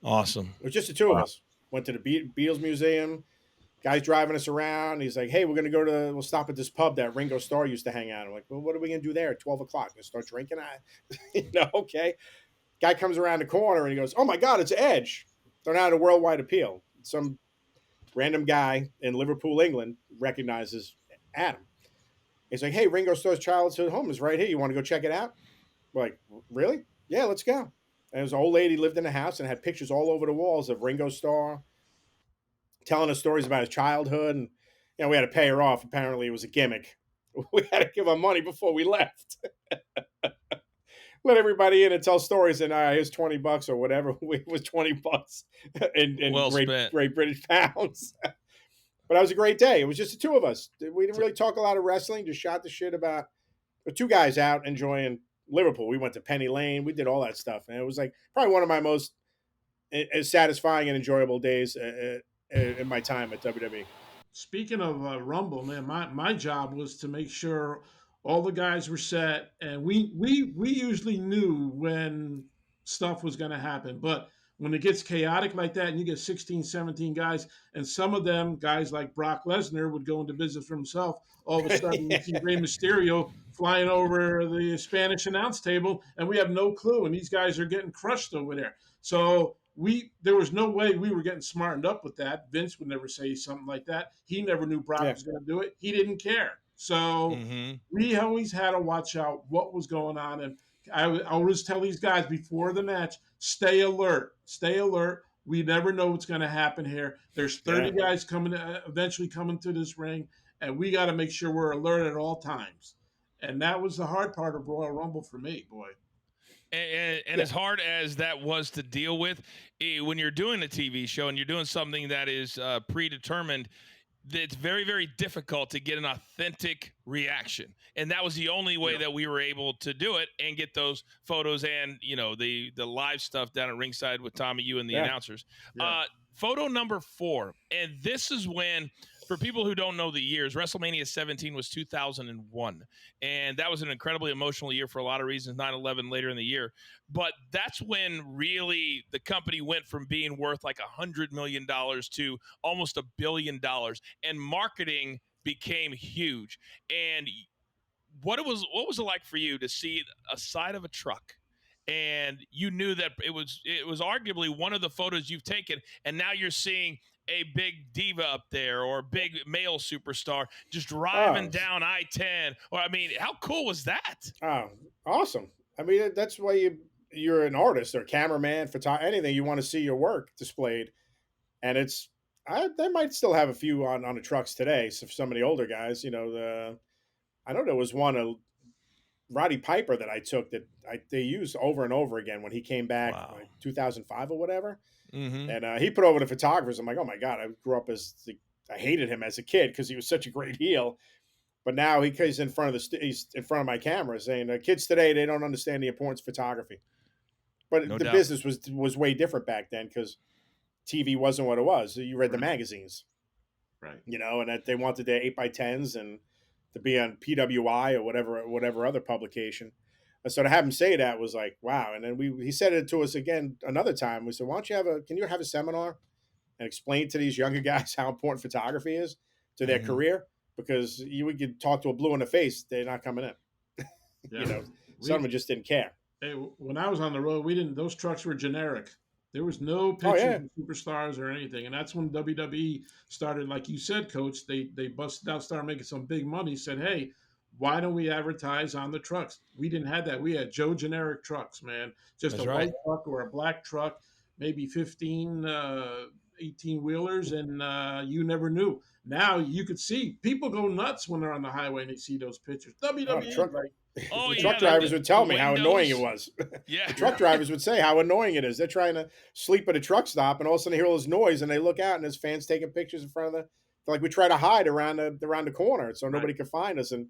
Awesome. It was just the 2 of us. Went to the Beatles Museum. Guy's driving us around. He's like, hey, we'll stop at this pub that Ringo Starr used to hang out. I'm like, well, what are we going to do there at 12 o'clock? Gonna start drinking? Okay. Guy comes around the corner and he goes, oh my God, it's Edge. They're now a worldwide appeal. Some random guy in Liverpool, England recognizes Adam. He's like, hey, Ringo Starr's childhood home is right here. You want to go check it out? We're like, really? Yeah, let's go. And there was an old lady lived in the house and had pictures all over the walls of Ringo Starr, telling us stories about his childhood, and we had to pay her off. Apparently, it was a gimmick. We had to give her money before we left. Let everybody in and tell stories, and here's $20 or whatever. It was $20 in well great British pounds. But that was a great day. It was just the 2 of us. We didn't really talk a lot of wrestling. Just shot the shit about 2 guys out enjoying Liverpool. We went to Penny Lane. We did all that stuff, and it was like probably one of my most satisfying and enjoyable days in my time at WWE. Speaking of Rumble, man, my job was to make sure all the guys were set, and we usually knew when stuff was going to happen. But when it gets chaotic like that and you get 16, 17 guys, and some of them, guys like Brock Lesnar, would go into business for himself, all of a sudden you see Rey Mysterio flying over the Spanish announce table, and we have no clue, and these guys are getting crushed over there. So there was no way we were getting smartened up with that. Vince would never say something like that. He never knew Brock was going to do it. He didn't care. So we always had to watch out what was going on. And I always tell these guys before the match, stay alert. Stay alert. We never know what's going to happen here. There's 30 guys eventually coming to this ring, and we got to make sure we're alert at all times. And that was the hard part of Royal Rumble for me, boy. And as hard as that was to deal with, when you're doing a TV show and you're doing something that is predetermined, it's very, very difficult to get an authentic reaction. And that was the only way that we were able to do it and get those photos and, the live stuff down at ringside with Tommy, you and the announcers. Photo number 4. And this is when, for people who don't know the years, WrestleMania 17 was 2001. And that was an incredibly emotional year for a lot of reasons, 9/11 later in the year. But that's when really the company went from being worth like $100 million to almost $1 billion. And marketing became huge. And what was it like for you to see a side of a truck? And you knew that it was arguably one of the photos you've taken, and now you're seeing a big diva up there or a big male superstar just driving down I-10. Or how cool was that? Oh, awesome. That's why you're an artist or cameraman, photographer, anything. You want to see your work displayed. And they might still have a few on the trucks today. So for some of the older guys, I know there was one, Roddy Piper, that I took that they used over and over again when he came back, like 2005 or whatever. And he put over the photographers. I'm like, oh my God, I grew up I hated him as a kid because he was such a great heel. But now he's in front of he's in front of my camera saying, kids today, they don't understand the importance of photography. But the business was way different back then because TV wasn't what it was. You read the magazines, right? And that they wanted their 8x10s and to be on PWI or whatever other publication. So to have him say that was like, wow. And then he said it to us again another time. We said, why don't can you have a seminar and explain to these younger guys how important photography is to their career? Because you would talk to a blue in the face, they're not coming in. Some of them just didn't care. Hey, when I was on the road, those trucks were generic. There was no pictures of superstars or anything. And that's when WWE started, like you said, Coach, they busted out, started making some big money, said, hey, why don't we advertise on the trucks? We didn't have that. We had Joe generic trucks, man. Just a white truck or a black truck, maybe 15, 18-wheelers, and you never knew. Now you could see people go nuts when they're on the highway and they see those pictures. WWE, truck drivers would tell me how annoying it was. Yeah, the truck drivers would say how annoying it is. They're trying to sleep at a truck stop, and all of a sudden they hear all this noise, and they look out, and there's fans taking pictures in front of like we try to hide around the corner so nobody could find us and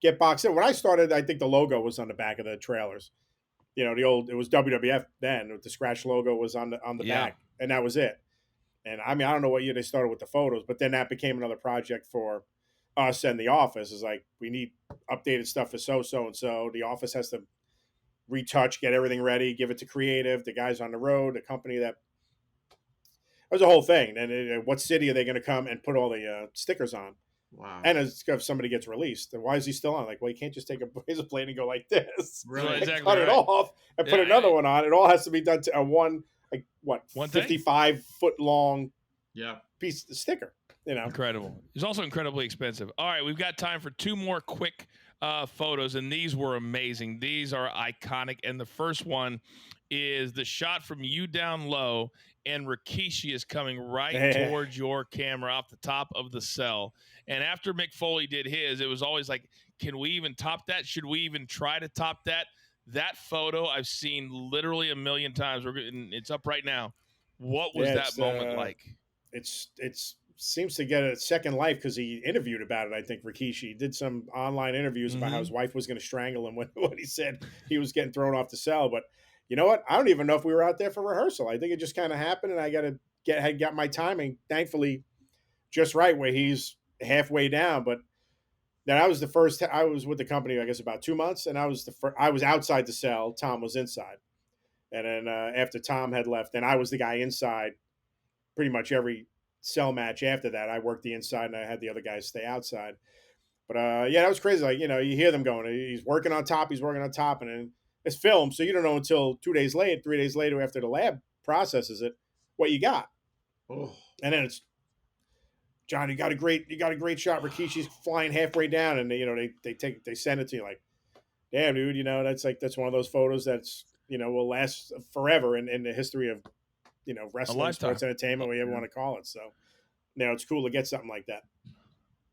get boxed in. When I started, I think the logo was on the back of the trailers. It was WWF then. With the scratch logo was on the back, and that was it. And I don't know what year they started with the photos, but then that became another project for us and the office. Is like, we need updated stuff for so and so. The office has to retouch, get everything ready, give it to creative, the guys on the road, the company that was a whole thing. And what city are they going to come and put all the stickers on? Wow. And if somebody gets released, then why is he still on? Like, well, you can't just take a razor blade and go like this, cut it off and put another one on. It all has to be done to a 55-foot long piece of sticker. Incredible. It's also incredibly expensive. All right, we've got time for 2 more quick photos, and these were amazing. These are iconic, and the first one is the shot from you down low, and Rikishi is coming right towards your camera off the top of the cell. And after Mick Foley did his, it was always like, can we even top that? Should we even try to top that? That photo I've seen literally a million times. It's up right now. What was that moment like? It's seems to get a second life because he interviewed about it. I think Rikishi did some online interviews about how his wife was going to strangle him when he said he was getting thrown off the cell. But you know what? I don't even know if we were out there for rehearsal. I think it just kind of happened, and I had got my timing, thankfully, just right where he's halfway down. But then I was the first. I was with the company, I guess, about 2 months, and I was outside the cell. Tom was inside, And then after Tom had left, then I was the guy inside pretty much every cell match after that. I worked the inside and I had the other guys stay outside. But yeah, that was crazy. Like, you hear them going, he's working on top, and then it's filmed, so you don't know until 2 days later, 3 days later after the lab processes it, what you got. Oh. And then it's, John, you got a great shot. Rikishi's flying halfway down, and they send it to you like, damn, dude, that's one of those photos that's will last forever in the history of wrestling, sports entertainment, whatever you want to call it. So it's cool to get something like that.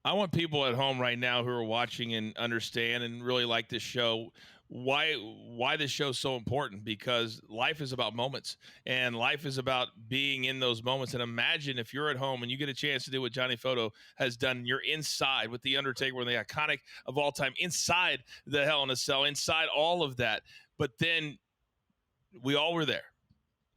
I want people at home right now who are watching and understand and really like this show why this show is so important, because life is about moments and life is about being in those moments. And imagine if you're at home and you get a chance to do what Johnny Photo has done. You're inside with the Undertaker, one of the iconic of all time, inside the Hell in a Cell, inside all of that. But then we all were there.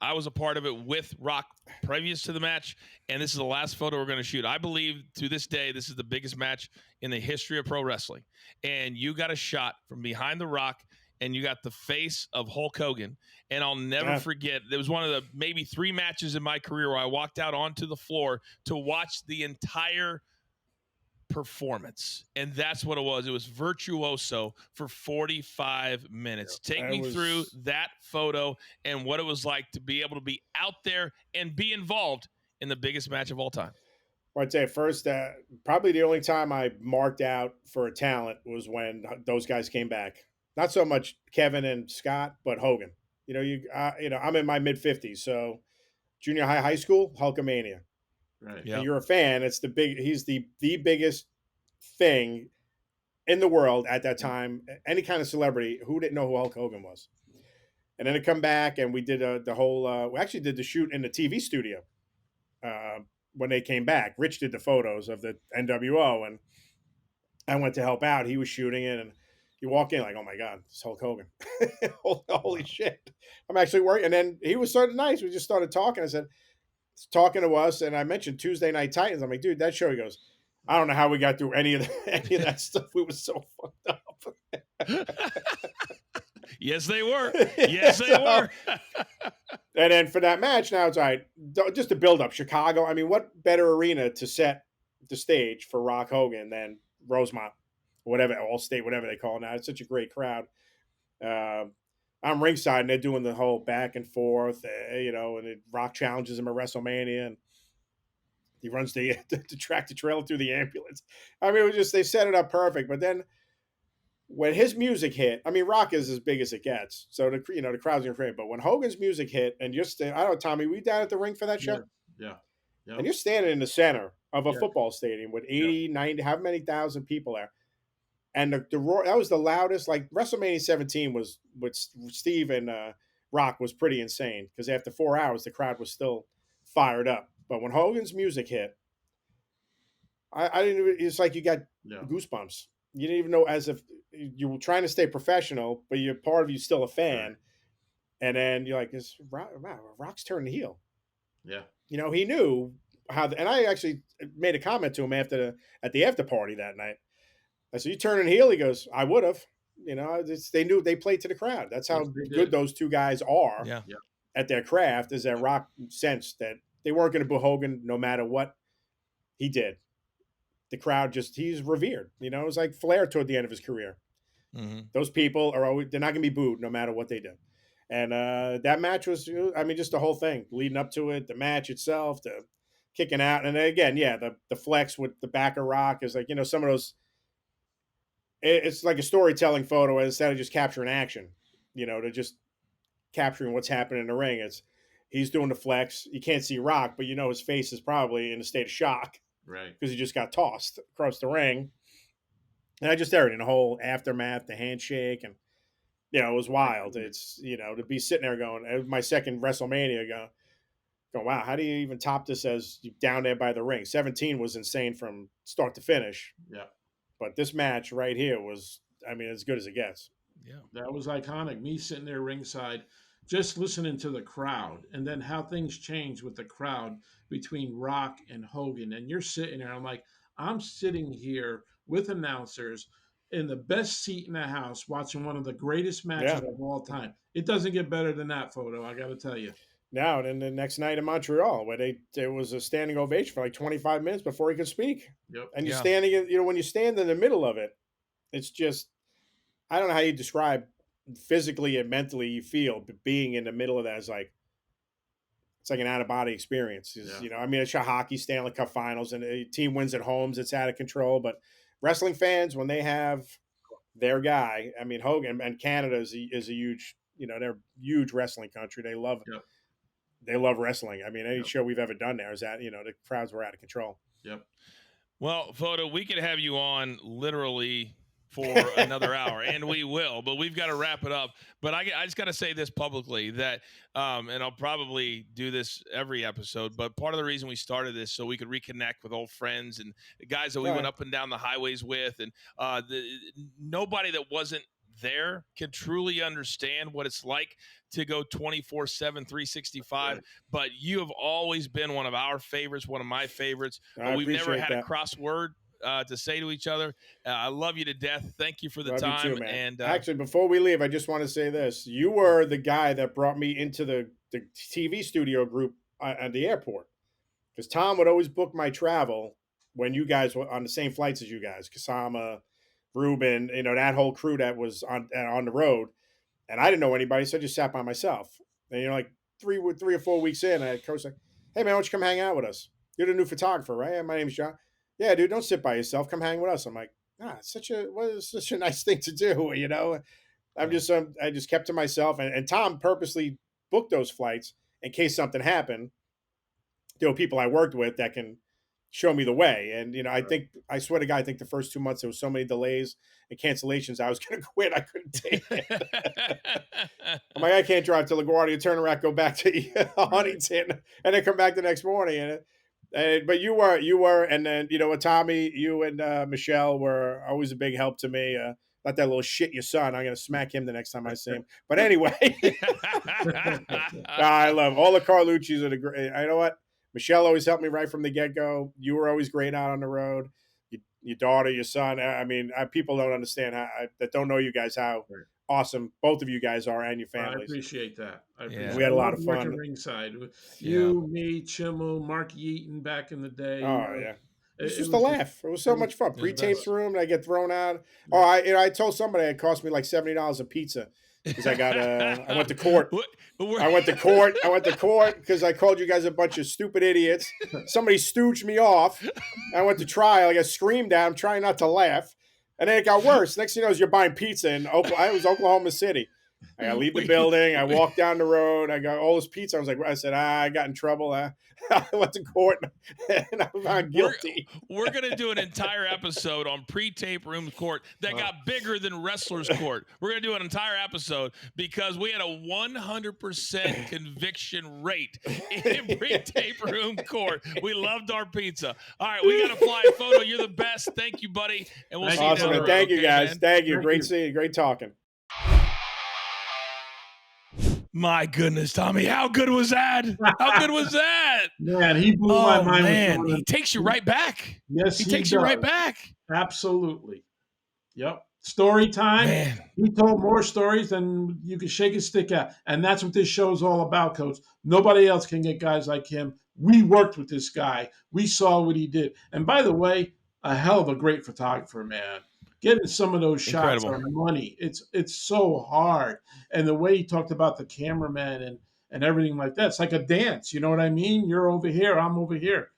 I was a part of it with Rock previous to the match, and this is the last photo we're going to shoot. I believe to this day this is the biggest match in the history of pro wrestling. And you got a shot from behind the Rock, and you got the face of Hulk Hogan. And I'll never forget, there was one of the maybe 3 matches in my career where I walked out onto the floor to watch the entire performance, and that's what it was. It was virtuoso for 45 minutes. Take me through that photo and what it was like to be able to be out there and be involved in the biggest match of all time. Well, I'd say first, probably the only time I marked out for a talent was when those guys came back. Not so much Kevin and Scott, but Hogan. I'm in my mid 50s, so junior high school, Hulkamania. Right. Yeah. And you're a fan. He's the biggest thing in the world at that time. Any kind of celebrity, who didn't know who Hulk Hogan was? And then to come back, and we did the whole. We actually did the shoot in the TV studio when they came back. Rich did the photos of the NWO, and I went to help out. He was shooting it, and you walk in like, oh my God, it's Hulk Hogan! Holy shit! I'm actually working. And then he was sort of nice. We just started talking. I said, talking to us, and I mentioned Tuesday Night Titans. I'm like, dude, that show. He goes, I don't know how we got through any of that stuff. We were so fucked up. Yes, they were. Yes, they were. And then for that match, now it's all right. Just to build up Chicago. I mean, what better arena to set the stage for Rock Hogan than Rosemont, whatever, Allstate, whatever they call it now. It's such a great crowd. I'm ringside, and they're doing the whole back and forth, and Rock challenges him at WrestleMania, and he runs the tractor trailer through the ambulance. I mean, it was just, they set it up perfect. But then when his music hit, I mean, Rock is as big as it gets, so the crowd's gonna crave. But when Hogan's music hit, and I don't know, Tommy, were you down at the ring for that show? Yeah. And you're standing in the center of a football stadium with 80, 90, how many thousand people there. And the roar, that was the loudest. Like WrestleMania 17 was with Steve and Rock was pretty insane, because after 4 hours, the crowd was still fired up. But when Hogan's music hit, I didn't. It's like you got goosebumps. You didn't even know, as if you were trying to stay professional, but you're part of you still a fan. Right. And then you're like, Rock's turning heel. Yeah. he knew how. And I actually made a comment to him at the after party that night. I said, you turning heel? He goes, I would have. They knew, they played to the crowd. That's how good those two guys are at their craft, is that Rock sensed that they weren't going to boo Hogan no matter what he did. The crowd he's revered. It was like Flair toward the end of his career. Mm-hmm. Those people they're not going to be booed no matter what they do. And that match was, just the whole thing leading up to it, the match itself, the kicking out. And then again, the flex with the back of Rock is like, some of those, it's like a storytelling photo instead of just capturing action, to just capturing what's happening in the ring. He's doing the flex. You can't see Rock, but his face is probably in a state of shock, right? Because he just got tossed across the ring. And I just everything, the whole aftermath, the handshake, and it was wild. It's to be sitting there going, it was my second WrestleMania, going, wow, how do you even top this as down there by the ring? 17 was insane from start to finish. Yeah. But this match right here was, as good as it gets. Yeah. That was iconic. Me sitting there ringside, just listening to the crowd, and then how things changed with the crowd between Rock and Hogan. And you're sitting there, I'm sitting here with announcers, in the best seat in the house watching one of the greatest matches Yeah. of all time. It doesn't get better than that photo, I got to tell you. Now, and then the next night in Montreal, where there was a standing ovation for like 25 minutes before he could speak. Yep. And you're Yeah. standing, when you stand in the middle of it, it's just, I don't know how you describe physically and mentally you feel, but being in the middle of that is like, it's like an out of body experience. Yeah. I mean, it's a hockey Stanley Cup Finals, and a team wins at homes. It's out of control. But wrestling fans, when they have their guy, I mean, Hogan, and Canada is a huge, they're a huge wrestling country. They love wrestling. I mean, any show we've ever done there is that the crowds were out of control. Yep. Well, Photo, we could have you on literally for another hour, and we will, but we've got to wrap it up. But I just got to say this publicly that, and I'll probably do this every episode, but part of the reason we started this so we could reconnect with old friends and guys that we went up and down the highways with, and nobody that wasn't there can truly understand what it's like to go 24/7, 365. But you have always been one of our favorites, one of my favorites. We've never had a crossword to say to each other. I love you to death. Thank you for the time. You too, man. And actually, before we leave, I just want to say this: you were the guy that brought me into the TV studio group at the airport, because Tom would always book my travel when you guys were on the same flights as you guys, Kasama, Ruben, that whole crew that was on the road, and I didn't know anybody, so I just sat by myself. And like 3 or 4 weeks in, I had coach like, "Hey man, why don't you come hang out with us? You're the new photographer, right? My name's John." "Yeah, dude, don't sit by yourself. Come hang with us." I'm like, it's such a nice thing to do, I just kept to myself, and Tom purposely booked those flights in case something happened. There were people I worked with that can show me the way. And, I swear to God, I think the first 2 months there was so many delays and cancellations, I was going to quit. I couldn't take it. I'm like, I can't drive to LaGuardia, turn around, go back to Huntington, and then come back the next morning. But you were, and then, Tommy, you and Michelle were always a big help to me. Not that little shit your son. I'm going to smack him the next time I see him. But anyway, I love all the Carlucci's are the great. You know what? Michelle always helped me right from the get-go. You were always great out on the road. Your daughter, your son. I mean, people don't understand that don't know you guys how awesome both of you guys are and your families. I appreciate that. We had a lot of fun. Ringside. You, me, Chimmel, Mark Yeaton back in the day. Oh, yeah. It was just a laugh. It was so much fun. Pre-tapes room, and I get thrown out. Oh, I told somebody it cost me like $70 a pizza because I got I went to court. I went to court because I called you guys a bunch of stupid idiots. Somebody stooged me off. I went to trial. I got screamed at. I'm trying not to laugh. And then it got worse. Next thing you know, you're buying pizza in Oklahoma. I was Oklahoma City. I gotta leave the building. I walked down the road. I got all this pizza. I said, I got in trouble. I went to court and I was found guilty. We're gonna do an entire episode on pre-tape room court that got bigger than wrestlers court. We're gonna do an entire episode because we had a 100% conviction rate in pre-tape room court. We loved our pizza. All right, we got to fly. Photo, you're the best. Thank you, buddy. And we'll see you down the road. Thank you, guys. Man. Thank you. Great seeing you. Great talking. My goodness, Tommy, how good was that? How good was that? Man, he blew my mind. Man, he takes you right back. Yes, he takes you right back. Absolutely. Yep. Story time. Man. He told more stories than you could shake a stick at. And that's what this show is all about, Coach. Nobody else can get guys like him. We worked with this guy. We saw what he did. And by the way, a hell of a great photographer, man. Getting some of those shots on money, it's so hard. And the way he talked about the cameraman and everything like that, it's like a dance. You know what I mean? You're over here, I'm over here.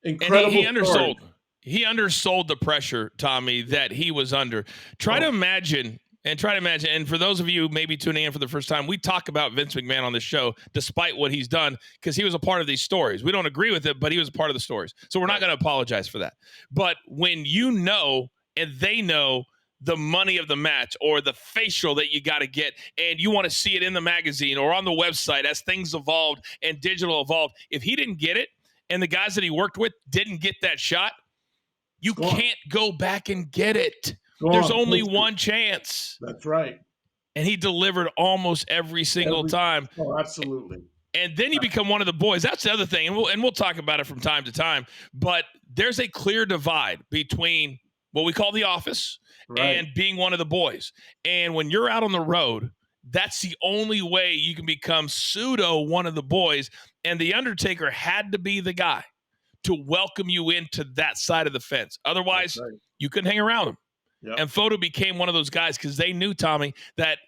Incredible. And he undersold. He undersold the pressure, Tommy, that he was under. Try to imagine. And for those of you maybe tuning in for the first time, we talk about Vince McMahon on this show, despite what he's done, because he was a part of these stories. We don't agree with it, but he was a part of the stories. So we're not going to apologize for that. But when you know and they know the money of the match or the facial that you got to get, and you want to see it in the magazine or on the website as things evolved and digital evolved, if he didn't get it and the guys that he worked with didn't get that shot, you can't go back and get it. There's only one chance. That's right. And he delivered almost every single time. Oh, absolutely. And then you become one of the boys. That's the other thing. And we'll talk about it from time to time. But there's a clear divide between what we call the office, Right. and being one of the boys. And when you're out on the road, that's the only way you can become pseudo one of the boys. And the Undertaker had to be the guy to welcome you into that side of the fence. Otherwise, Right. you couldn't hang around him. Yep. And Photo became one of those guys because they knew, Tommy, that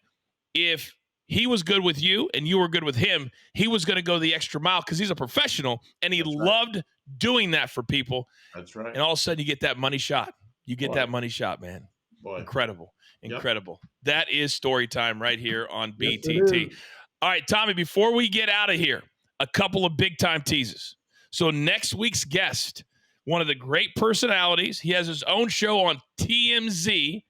if he was good with you and you were good with him, he was going to go the extra mile because he's a professional and he loved doing that for people. That's right. And all of a sudden you get that money shot. You get Boy. that money shot, man. Boy. Incredible. Yep. Incredible. That is story time right here on Yes, it BTT. is. All right, Tommy, before we get out of here, a couple of big time teases. So next week's guest, one of the great personalities, he has his own show on TMZ.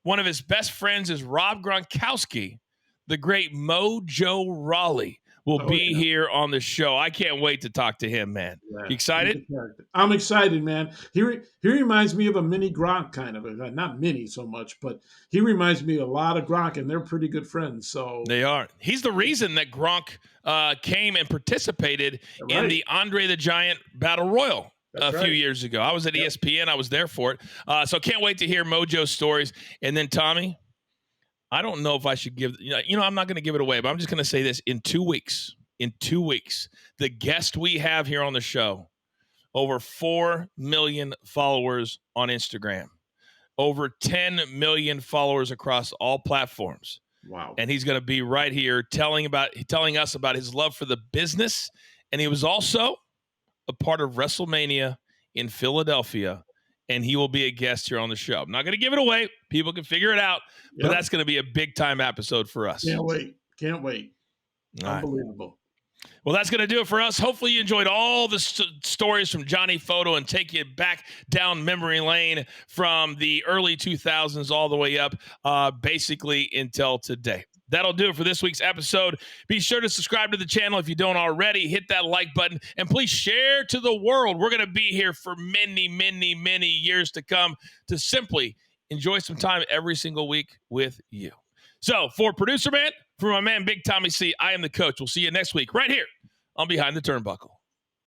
One of his best friends is Rob Gronkowski. The great MoJo Rawley will be here on the show. I can't wait to talk to him, man. Yeah. You excited? I'm excited, man. He reminds me of a mini Gronk kind of. Not mini so much, but he reminds me a lot of Gronk, and they're pretty good friends. So they are. He's the reason that Gronk came and participated in the Andre the Giant Battle Royal. That's few years ago. I was at ESPN. I was there for it. So can't wait to hear MoJo's stories. And then, Tommy, I don't know if I should give, I'm not going to give it away, but I'm just going to say this. In 2 weeks, the guest we have here on the show, over 4 million followers on Instagram, over 10 million followers across all platforms. Wow. And he's going to be right here telling us about his love for the business. And he was also a part of WrestleMania in Philadelphia, and he will be a guest here on the show. I'm not going to give it away. People can figure it out, but that's going to be a big-time episode for us. Can't wait. Unbelievable. Well, that's going to do it for us. Hopefully you enjoyed all the stories from Johnny Photo and take you back down memory lane from the early 2000s all the way up, basically until today. That'll do it for this week's episode. Be sure to subscribe to the channel if you don't already. Hit that like button, and please share to the world. We're going to be here for many, many, many years to come to simply enjoy some time every single week with you. So for Producer Man, for my man Big Tommy C, I am the coach. We'll see you next week right here on Behind the Turnbuckle.